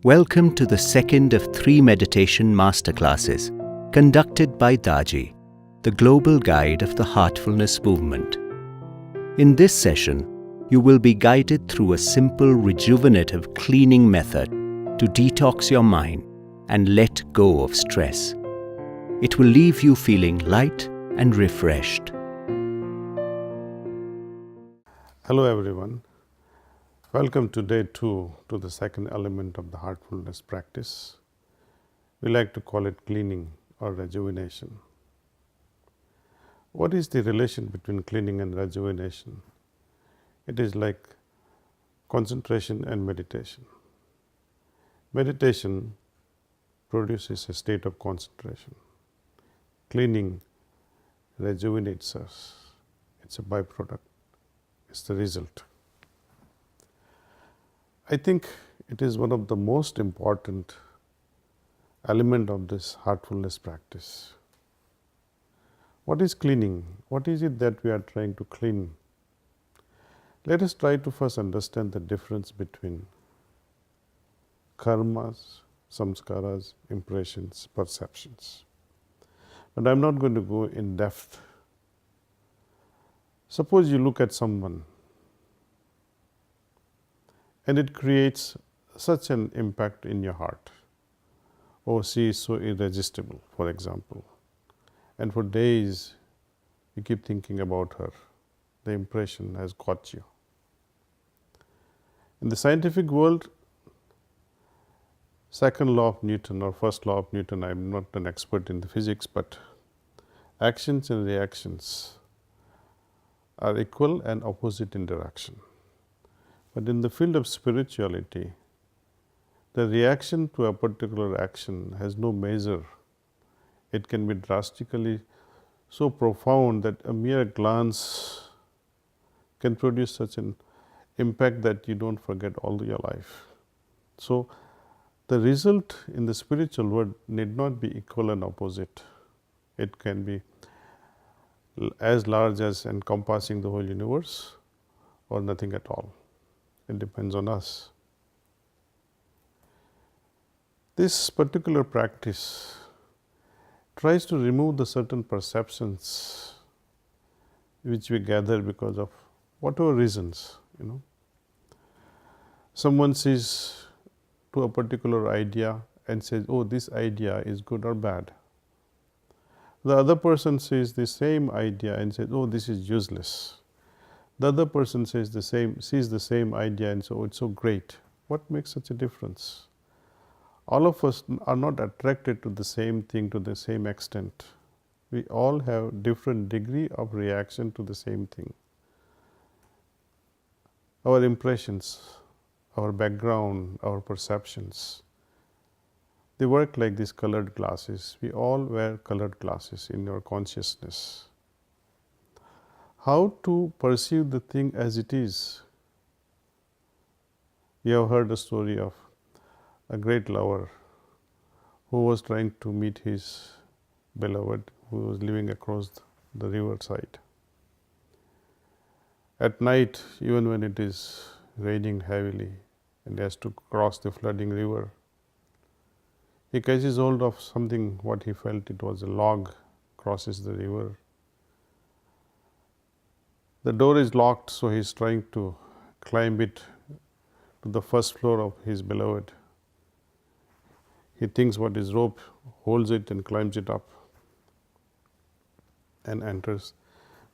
Welcome to the second of 3 meditation masterclasses conducted by Daji, the global guide of the Heartfulness movement. In this session, you will be guided through a simple rejuvenative cleaning method to detox your mind and let go of stress. It will leave you feeling light and refreshed. Hello everyone. Welcome to day 2 to the second element of the heartfulness practice. We like to call it cleaning or rejuvenation. What is the relation between cleaning and rejuvenation? It is like concentration and meditation. Meditation produces a state of concentration. Cleaning rejuvenates us. It's a byproduct. It's the result. I think it is one of the most important element of this heartfulness practice. What is cleaning? What is it that we are trying to clean? Let us try to first understand the difference between karmas, samskaras, impressions, perceptions. But I am not going to go in depth. Suppose you look at someone and it creates such an impact in your heart. Oh, she is so irresistible, for example. And for days you keep thinking about her. The impression has got you. In the scientific world, second law of Newton or first law of Newton, I am not an expert in the physics, but actions and reactions are equal and opposite in direction. But in the field of spirituality, the reaction to a particular action has no measure. It can be drastically so profound that a mere glance can produce such an impact that you don't forget all your life. So, the result in the spiritual world need not be equal and opposite. It can be as large as encompassing the whole universe or nothing at all. It depends on us. This particular practice tries to remove the certain perceptions which we gather because of whatever reasons, Someone sees to a particular idea and says, oh, this idea is good or bad. The other person sees the same idea and says, oh, this is useless. The other person sees the same idea and says, oh, it's so great. What makes such a difference? All of us are not attracted to the same thing to the same extent. We all have different degree of reaction to the same thing. Our impressions, our background, our perceptions, they work like these colored glasses. We all wear colored glasses in our consciousness. How to perceive the thing as it is? You have heard the story of a great lover who was trying to meet his beloved who was living across the riverside. At night, even when it is raining heavily and he has to cross the flooding river, he catches hold of something, what he felt it was a log, crosses the river. The door is locked, so he is trying to climb it to the first floor of his beloved. He thinks what is rope, holds it and climbs it up and enters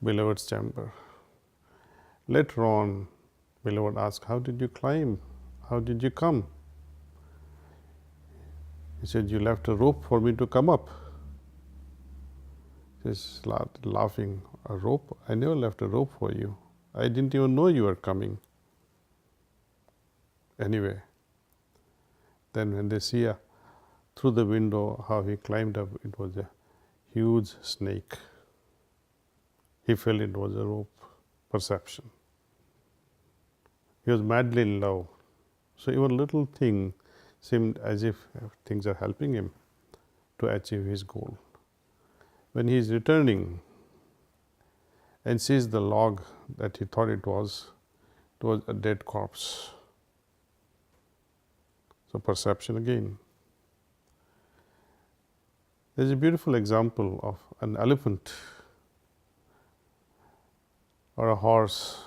beloved's chamber. Later on, beloved asks, how did you climb? How did you come? He said, you left a rope for me to come up. He started laughing. A rope? I never left a rope for you. I didn't even know you were coming. Anyway, then when they see through the window how he climbed up, it was a huge snake. He felt it was a rope. Perception. He was madly in love. So even little thing seemed as if things are helping him to achieve his goal. When he is returning and sees the log that he thought it was a dead corpse. So, perception again. There is a beautiful example of an elephant or a horse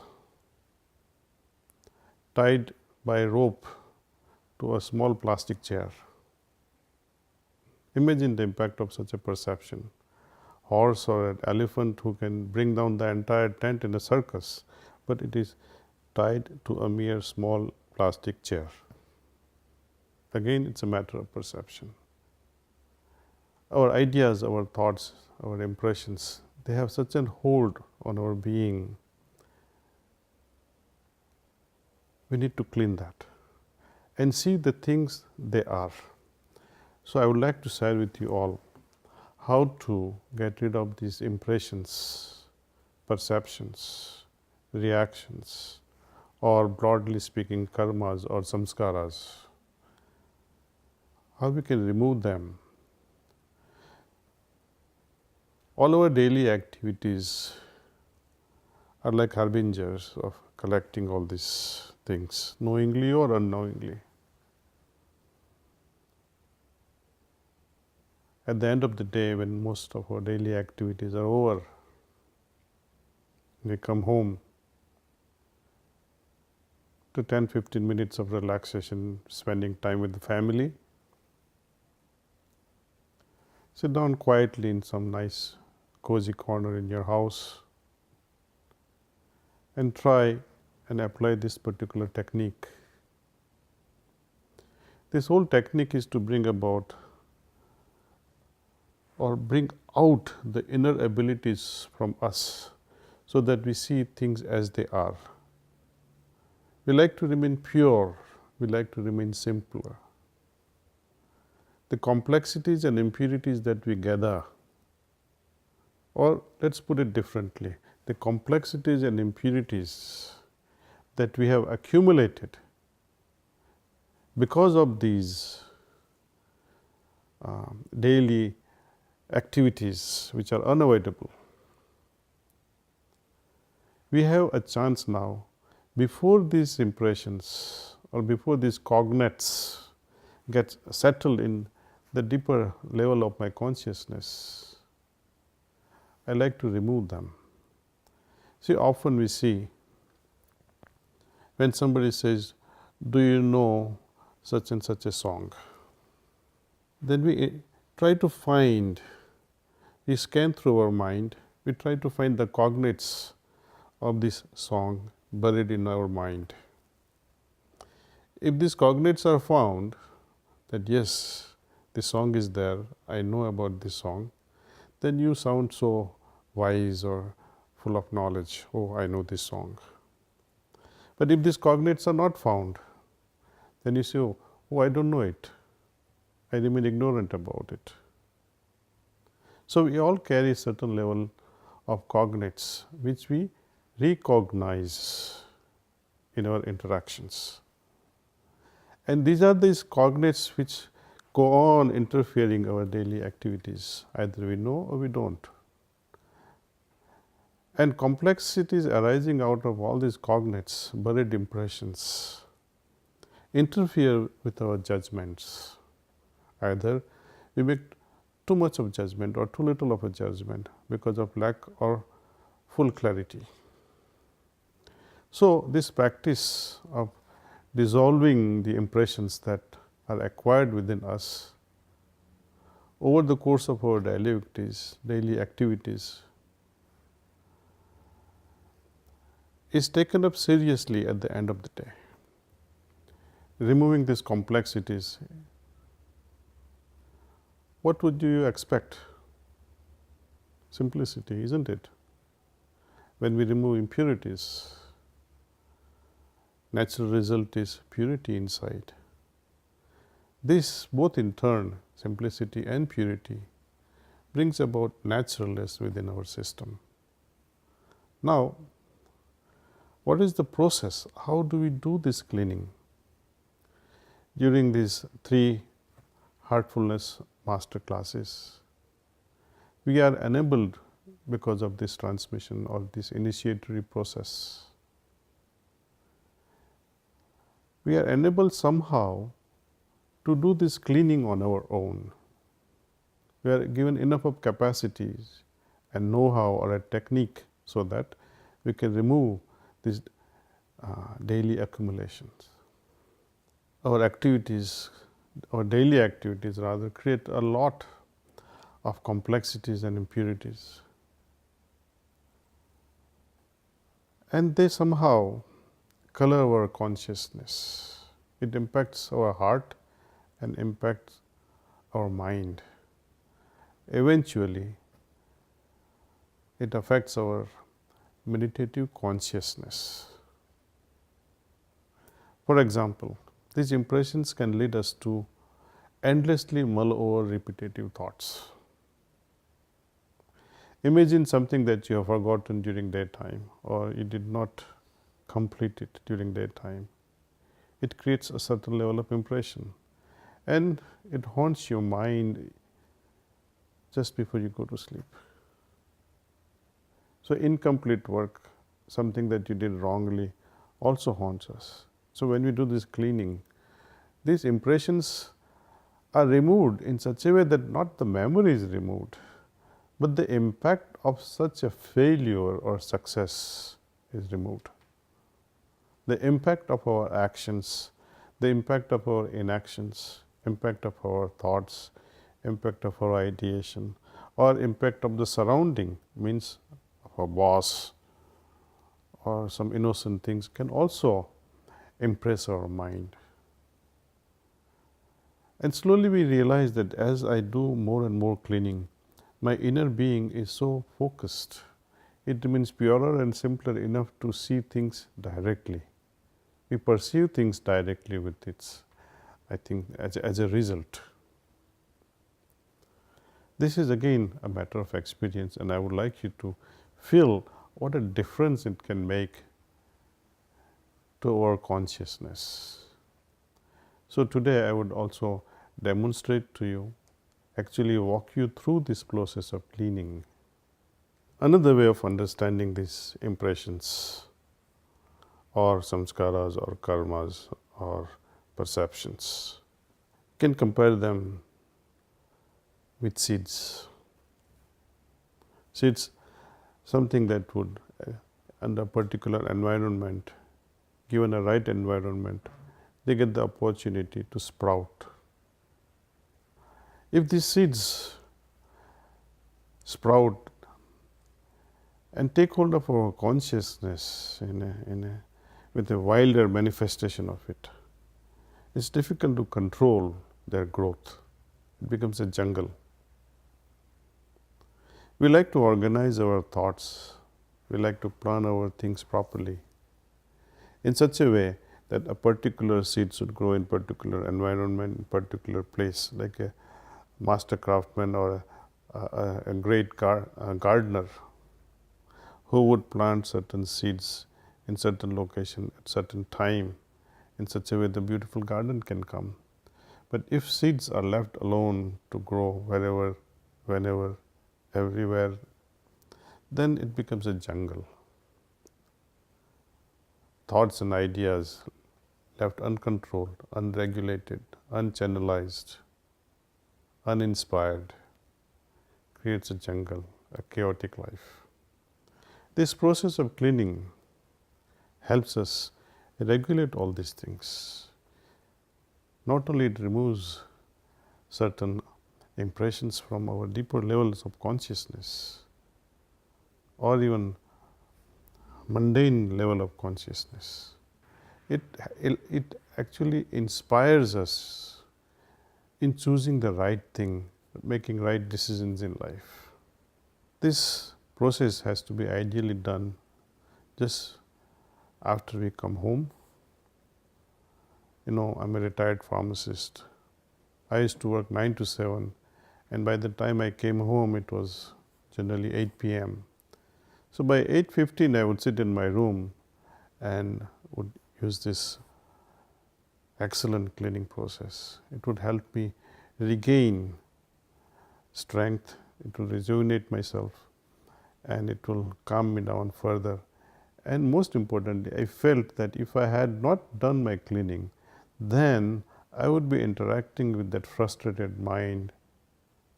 tied by a rope to a small plastic chair. Imagine the impact of such a perception. Horse or an elephant who can bring down the entire tent in a circus, but it is tied to a mere small plastic chair. Again, it's a matter of perception. Our ideas, our thoughts, our impressions, they have such a hold on our being. We need to clean that and see the things they are. So, I would like to share with you all how to get rid of these impressions, perceptions, reactions, or broadly speaking karmas or samskaras. How we can remove them. All our daily activities are like harbingers of collecting all these things, knowingly or unknowingly. At the end of the day, when most of our daily activities are over, we come home to 10-15 minutes of relaxation, spending time with the family. Sit down quietly in some nice cozy corner in your house and try and apply this particular technique. This whole technique is to bring about or bring out the inner abilities from us so that we see things as they are. We like to remain pure, we like to remain simpler. The complexities and impurities that we gather, or let's put it differently, the complexities and impurities that we have accumulated because of these daily activities which are unavoidable. We have a chance now, before these impressions or before these cognates get settled in the deeper level of my consciousness, I like to remove them. See, often we see when somebody says, do you know such and such a song? Then we try to find, we scan through our mind, we try to find the cognates of this song buried in our mind. If these cognates are found, that yes, the song is there, I know about this song, then you sound so wise or full of knowledge, oh, I know this song. But if these cognates are not found, then you say, oh, I don't know it, I remain ignorant about it. So, we all carry a certain level of cognates which we recognize in our interactions. And these are these cognates which go on interfering our daily activities, either we know or we don't. And complexities arising out of all these cognates, buried impressions, interfere with our judgments. Either we make too much of judgment or too little of a judgment because of lack or full clarity. So, this practice of dissolving the impressions that are acquired within us over the course of our daily activities is taken up seriously at the end of the day. Removing these complexities, what would you expect? Simplicity, isn't it? When we remove impurities, natural result is purity inside. This both in turn, simplicity and purity, brings about naturalness within our system. Now, what is the process? How do we do this cleaning? During these 3 heartfulness master classes, we are enabled because of this transmission or this initiatory process. We are enabled somehow to do this cleaning on our own. We are given enough of capacities and know-how or a technique so that we can remove these daily accumulations. Our activities, our daily activities rather, create a lot of complexities and impurities. And they somehow color our consciousness. It impacts our heart and impacts our mind. Eventually, it affects our meditative consciousness. For example, these impressions can lead us to endlessly mull over repetitive thoughts. Imagine something that you have forgotten during daytime or you did not complete it during daytime. It creates a certain level of impression and it haunts your mind just before you go to sleep. So incomplete work, something that you did wrongly, also haunts us. So when we do this cleaning, these impressions are removed in such a way that not the memory is removed, but the impact of such a failure or success is removed. The impact of our actions, the impact of our inactions, impact of our thoughts, impact of our ideation, or impact of the surrounding, means of our boss or some innocent things, can also impress our mind. And slowly we realize that as I do more and more cleaning, my inner being is so focused. It remains purer and simpler enough to see things directly. We perceive things directly with its, I think, as a result. This is again a matter of experience, and I would like you to feel what a difference it can make to our consciousness. So today I would also demonstrate to you, actually walk you through this process of cleaning. Another way of understanding these impressions or samskaras or karmas or perceptions, can compare them with seeds. Seeds, something that would, under a particular environment, given a right environment, they get the opportunity to sprout. If these seeds sprout and take hold of our consciousness with a wilder manifestation of it, it's difficult to control their growth. It becomes a jungle. We like to organize our thoughts. We like to plan our things properly in such a way that a particular seed should grow in particular environment, in particular place, like a master craftsman or a great gardener who would plant certain seeds in certain location at certain time, in such a way the beautiful garden can come. But if seeds are left alone to grow wherever, whenever, everywhere, then it becomes a jungle. Thoughts and ideas left uncontrolled, unregulated, unchannelized, uninspired, creates a jungle, a chaotic life. This process of cleaning helps us regulate all these things. Not only it removes certain impressions from our deeper levels of consciousness or even mundane level of consciousness, it actually inspires us in choosing the right thing, making right decisions in life. This process has to be ideally done just after we come home. You know, I'm a retired pharmacist. I used to work 9 to 7, and by the time I came home, it was generally 8 p.m. So by 8:15, I would sit in my room and would use this excellent cleaning process. It would help me regain strength, it will rejuvenate myself, and it will calm me down further. And most importantly, I felt that if I had not done my cleaning, then I would be interacting with that frustrated mind,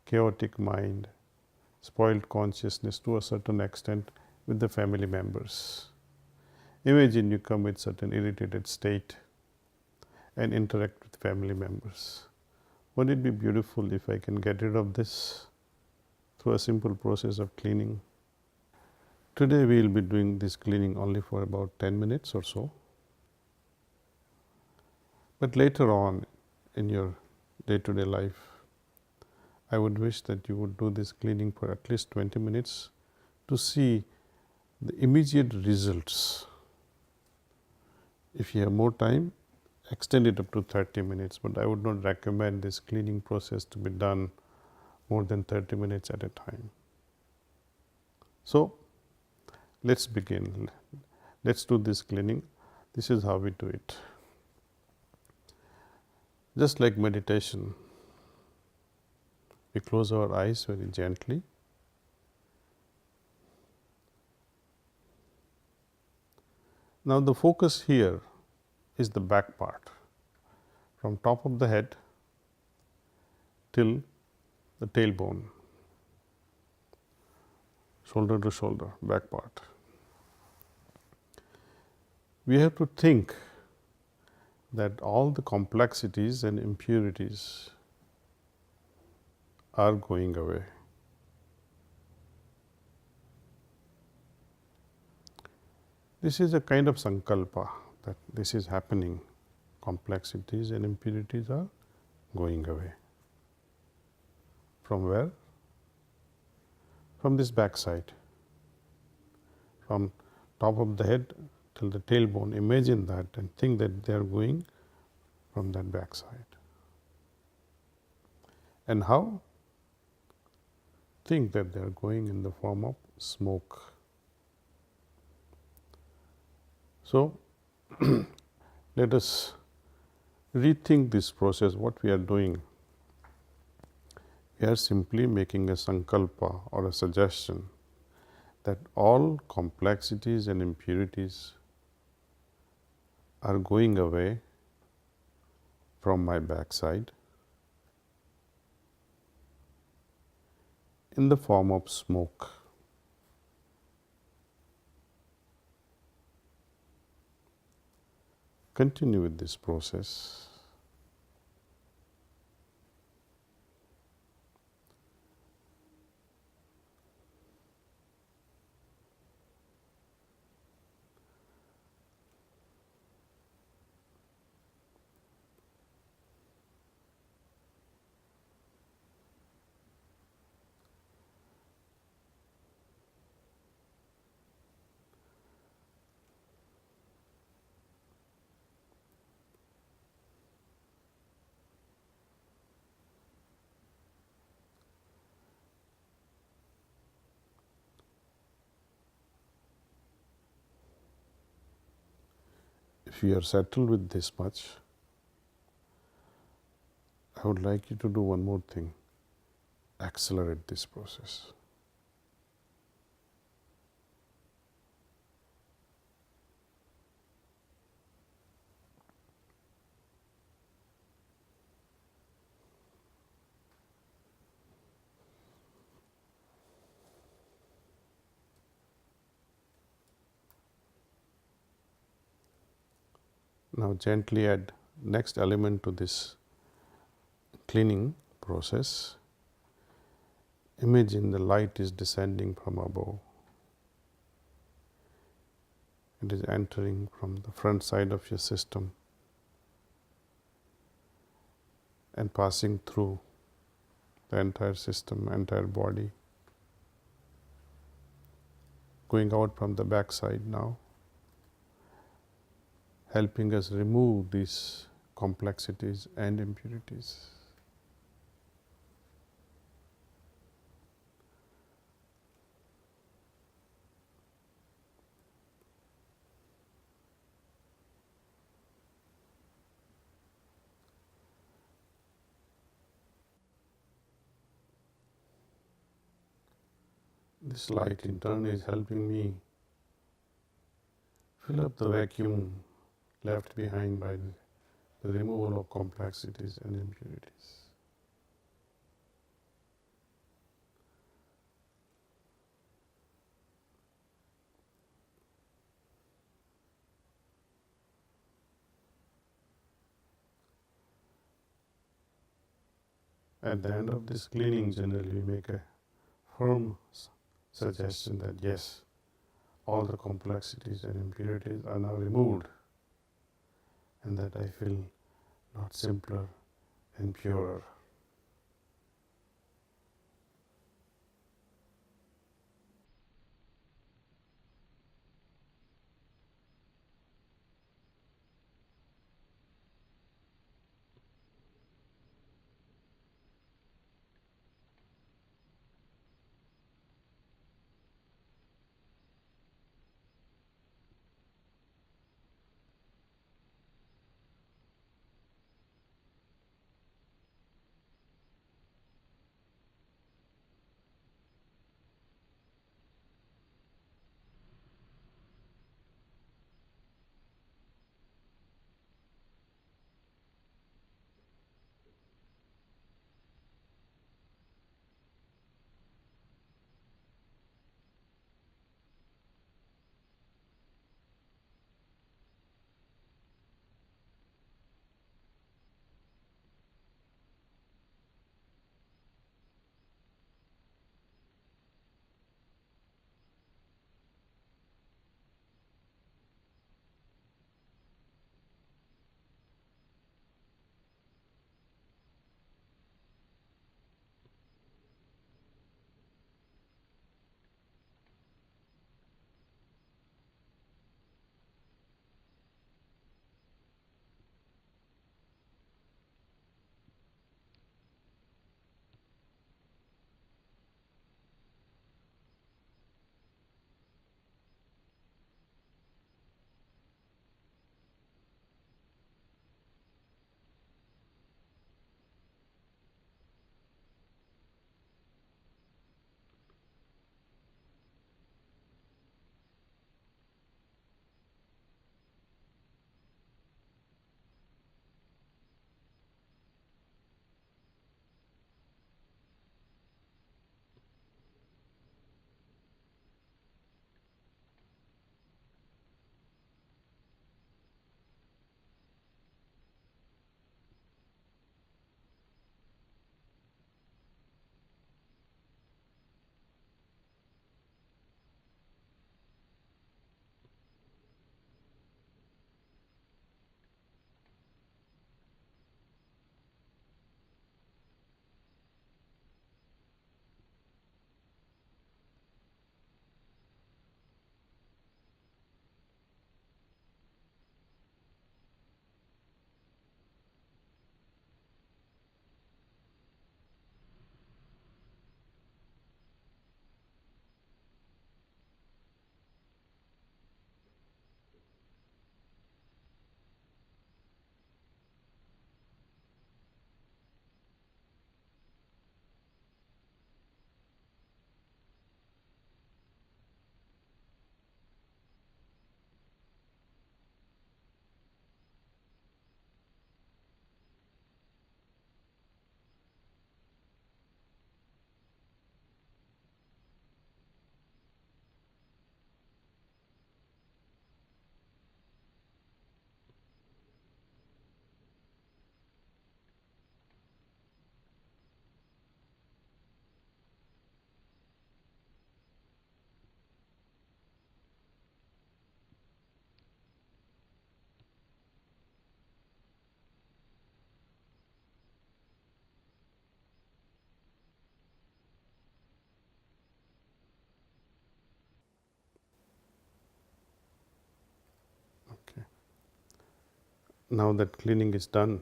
chaotic mind, spoiled consciousness to a certain extent with the family members. Imagine you come with certain irritated state and interact with family members. Wouldn't it be beautiful if I can get rid of this through a simple process of cleaning? Today we will be doing this cleaning only for about 10 minutes or so. But later on in your day-to-day life, I would wish that you would do this cleaning for at least 20 minutes to see the immediate results. If you have more time, extend it up to 30 minutes, but I would not recommend this cleaning process to be done more than 30 minutes at a time. So, let's begin. Let's do this cleaning. This is how we do it. Just like meditation, we close our eyes very gently. Now, the focus here is the back part, from top of the head till the tailbone, shoulder to shoulder, back part. We have to think that all the complexities and impurities are going away. This is a kind of sankalpa that this is happening. Complexities and impurities are going away. From where? From this back side. From top of the head till the tailbone. Imagine that and think that they are going from that back side. And how? Think that they are going in the form of smoke. So, let us rethink this process, what we are doing. We are simply making a sankalpa or a suggestion that all complexities and impurities are going away from my backside in the form of smoke. Continue with this process. If you are settled with this much, I would like you to do one more thing. Accelerate this process. Now gently add next element to this cleaning process. Imagine the light is descending from above. It is entering from the front side of your system and passing through the entire system, entire body, going out from the back side now, helping us remove these complexities and impurities. This light in turn is helping me fill up the vacuum left behind by the the removal of complexities and impurities. At the end of this cleaning, generally we make a firm suggestion that yes, all the complexities and impurities are now removed, and that I feel not simpler and purer. Okay. Now that cleaning is done,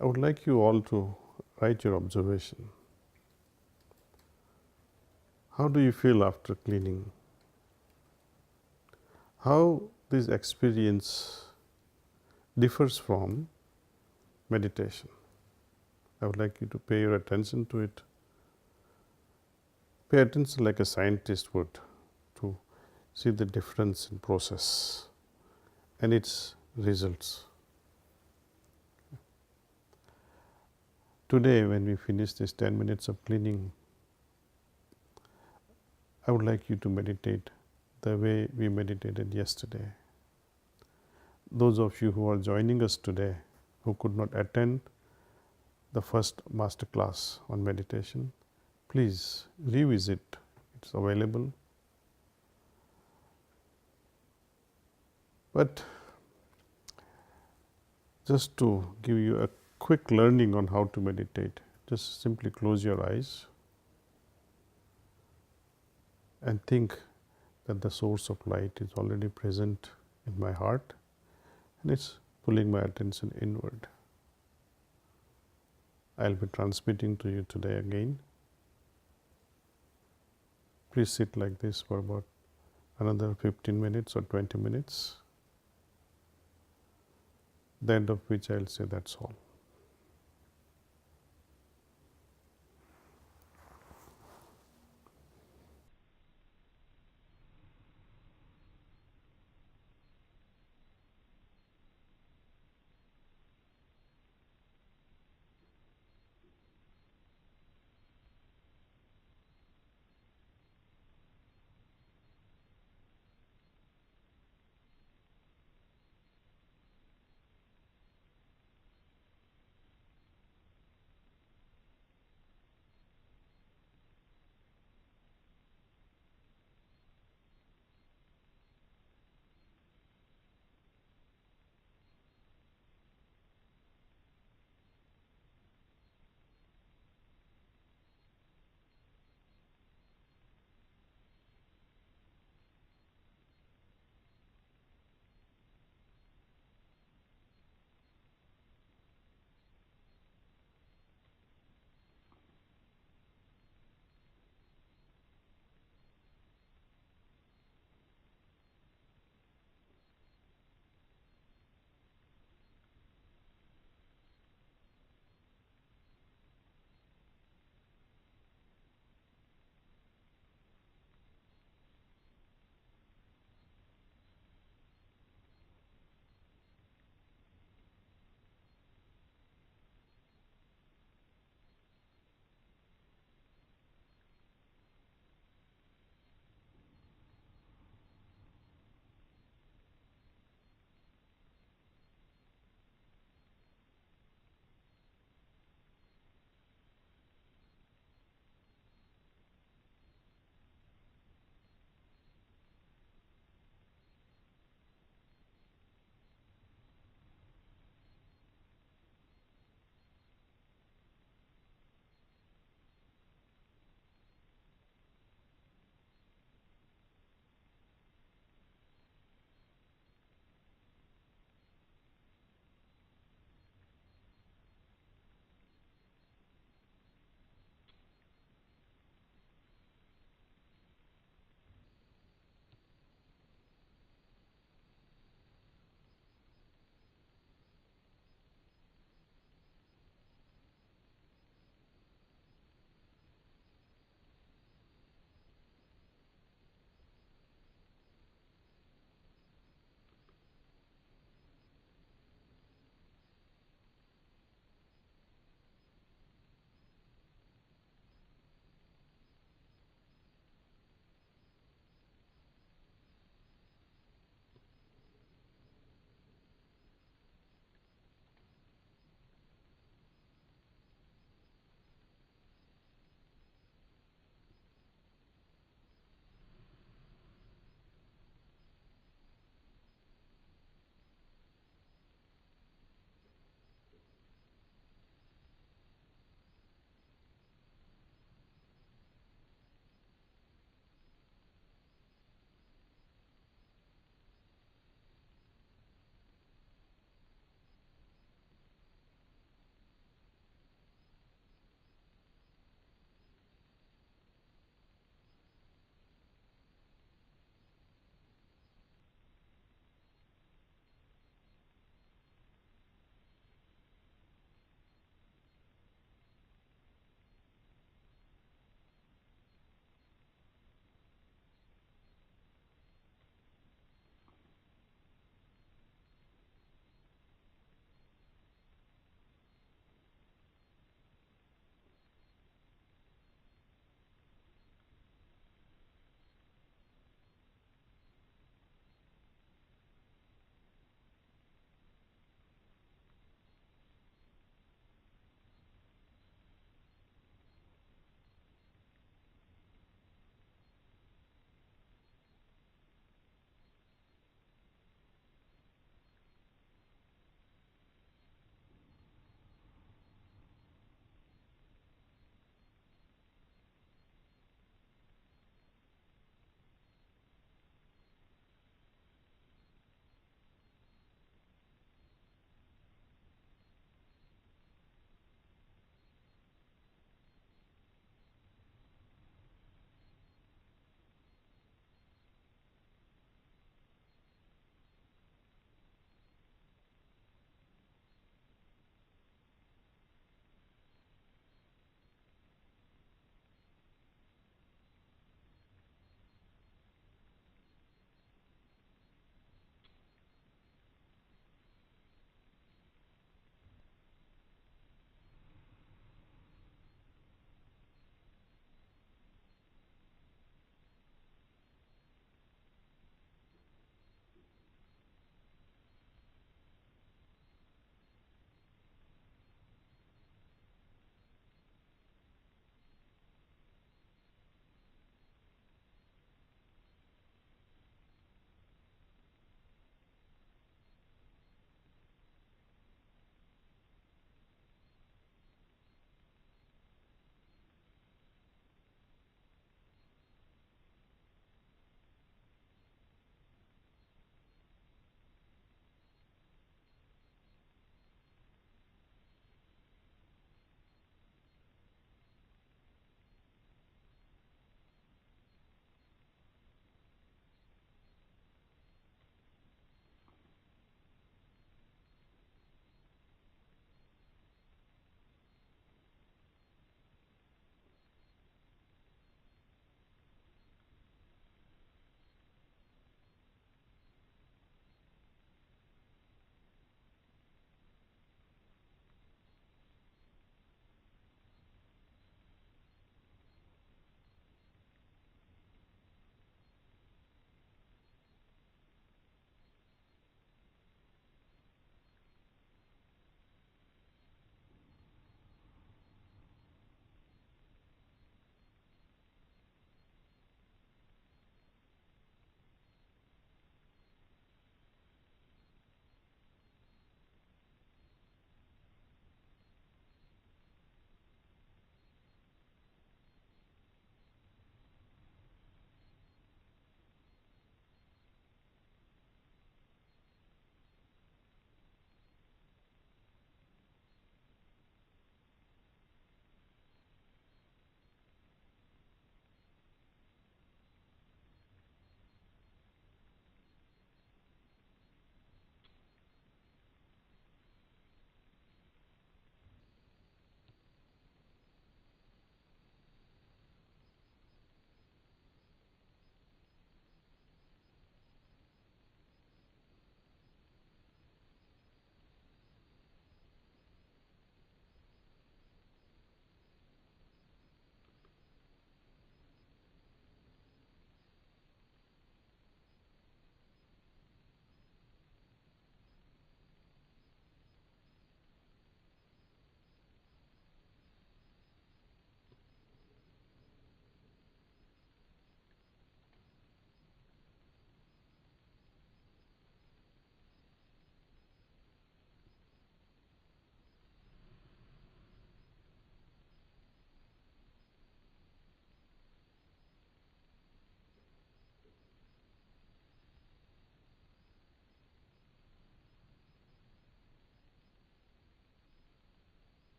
I would like you all to write your observation. How do you feel after cleaning? How this experience differs from meditation? I would like you to pay your attention to it. Pay attention like a scientist would to see the difference in process and its results. Today, when we finish this 10 minutes of cleaning, I would like you to meditate the way we meditated yesterday. Those of you who are joining us today who could not attend the first masterclass on meditation, please revisit. It's available. But just to give you a quick learning on how to meditate, just simply close your eyes and think that the source of light is already present in my heart and it's pulling my attention inward. I'll be transmitting to you today again. Please sit like this for about another 15 minutes or 20 minutes, the end of which I'll say that's all.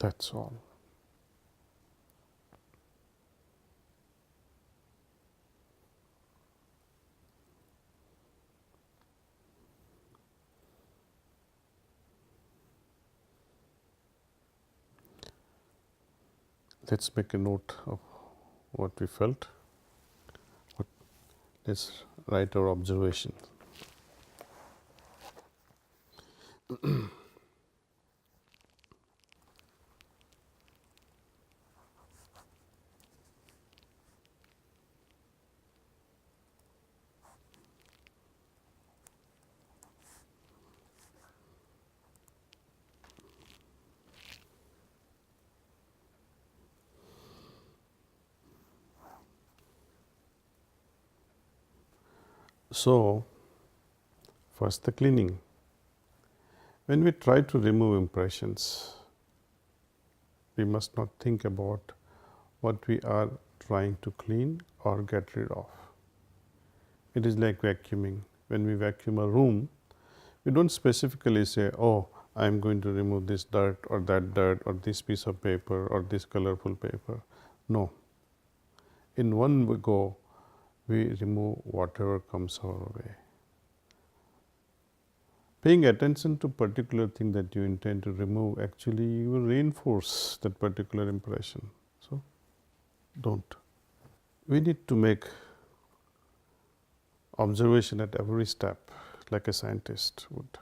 That's all. Let's make a note of what we felt. Let's write our observation. So, first the cleaning. When we try to remove impressions, we must not think about what we are trying to clean or get rid of. It is like vacuuming. When we vacuum a room, we don't specifically say, oh, I am going to remove this dirt or this piece of paper or this colorful paper. No. In one go, we remove whatever comes our way. Paying attention to particular thing that you intend to remove, actually you will reinforce that particular impression. So, don't. We need to make observation at every step, like a scientist would.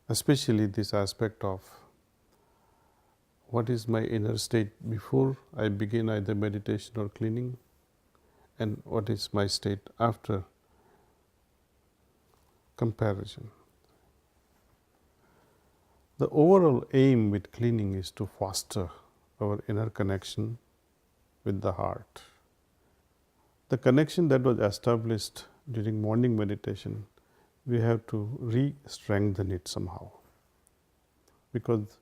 Especially this aspect of what is my inner state before I begin either meditation or cleaning, and what is my state after comparison. The overall aim with cleaning is to foster our inner connection with the heart. The connection that was established during morning meditation, we have to re-strengthen it somehow, because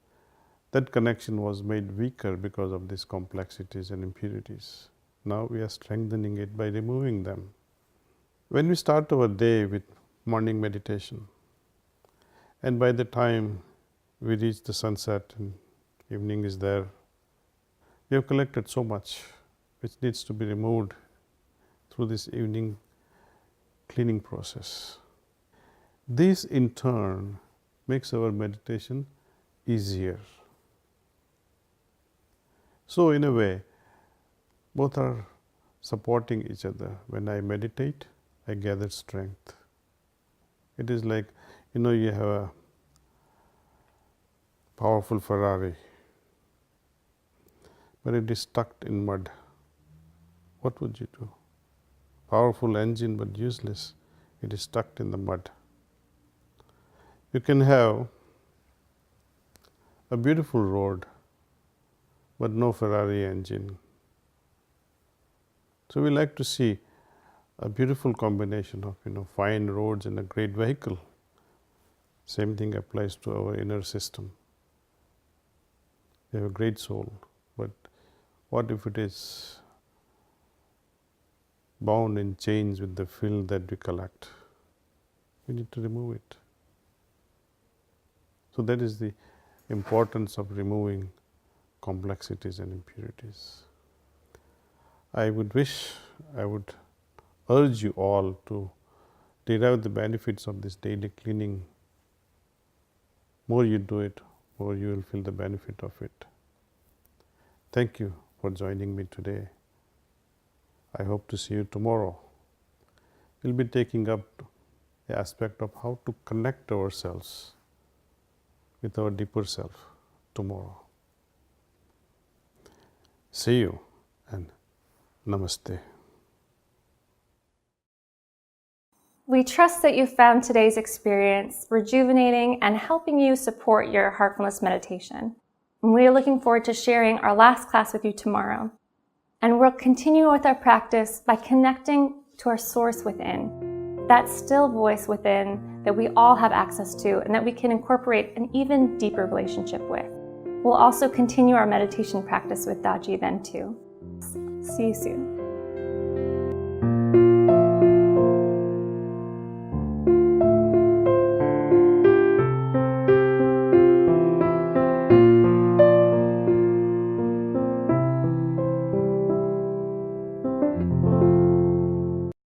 that connection was made weaker because of these complexities and impurities. Now we are strengthening it by removing them. When we start our day with morning meditation, and by the time we reach the sunset and evening is there, we have collected so much which needs to be removed through this evening cleaning process. This in turn makes our meditation easier. So in a way, both are supporting each other. When I meditate, I gather strength. It is like, you have a powerful Ferrari, but it is stuck in mud. What would you do? Powerful engine but useless. It is stuck in the mud. You can have a beautiful road, but no Ferrari engine. So we like to see a beautiful combination of fine roads and a great vehicle. Same thing applies to our inner system. We have a great soul, but what if it is bound in chains with the filth that we collect? We need to remove it. So that is the importance of removing complexities and impurities. I would urge you all to derive the benefits of this daily cleaning. More you do it, more you will feel the benefit of it. Thank you for joining me today. I hope to see you tomorrow. We will be taking up the aspect of how to connect ourselves with our deeper self tomorrow. See you and Namaste. We trust that you found today's experience rejuvenating and helping you support your heartfulness meditation. And we are looking forward to sharing our last class with you tomorrow. And we'll continue with our practice by connecting to our source within, that still voice within that we all have access to and that we can incorporate an even deeper relationship with. We'll also continue our meditation practice with Daji then too. See you soon.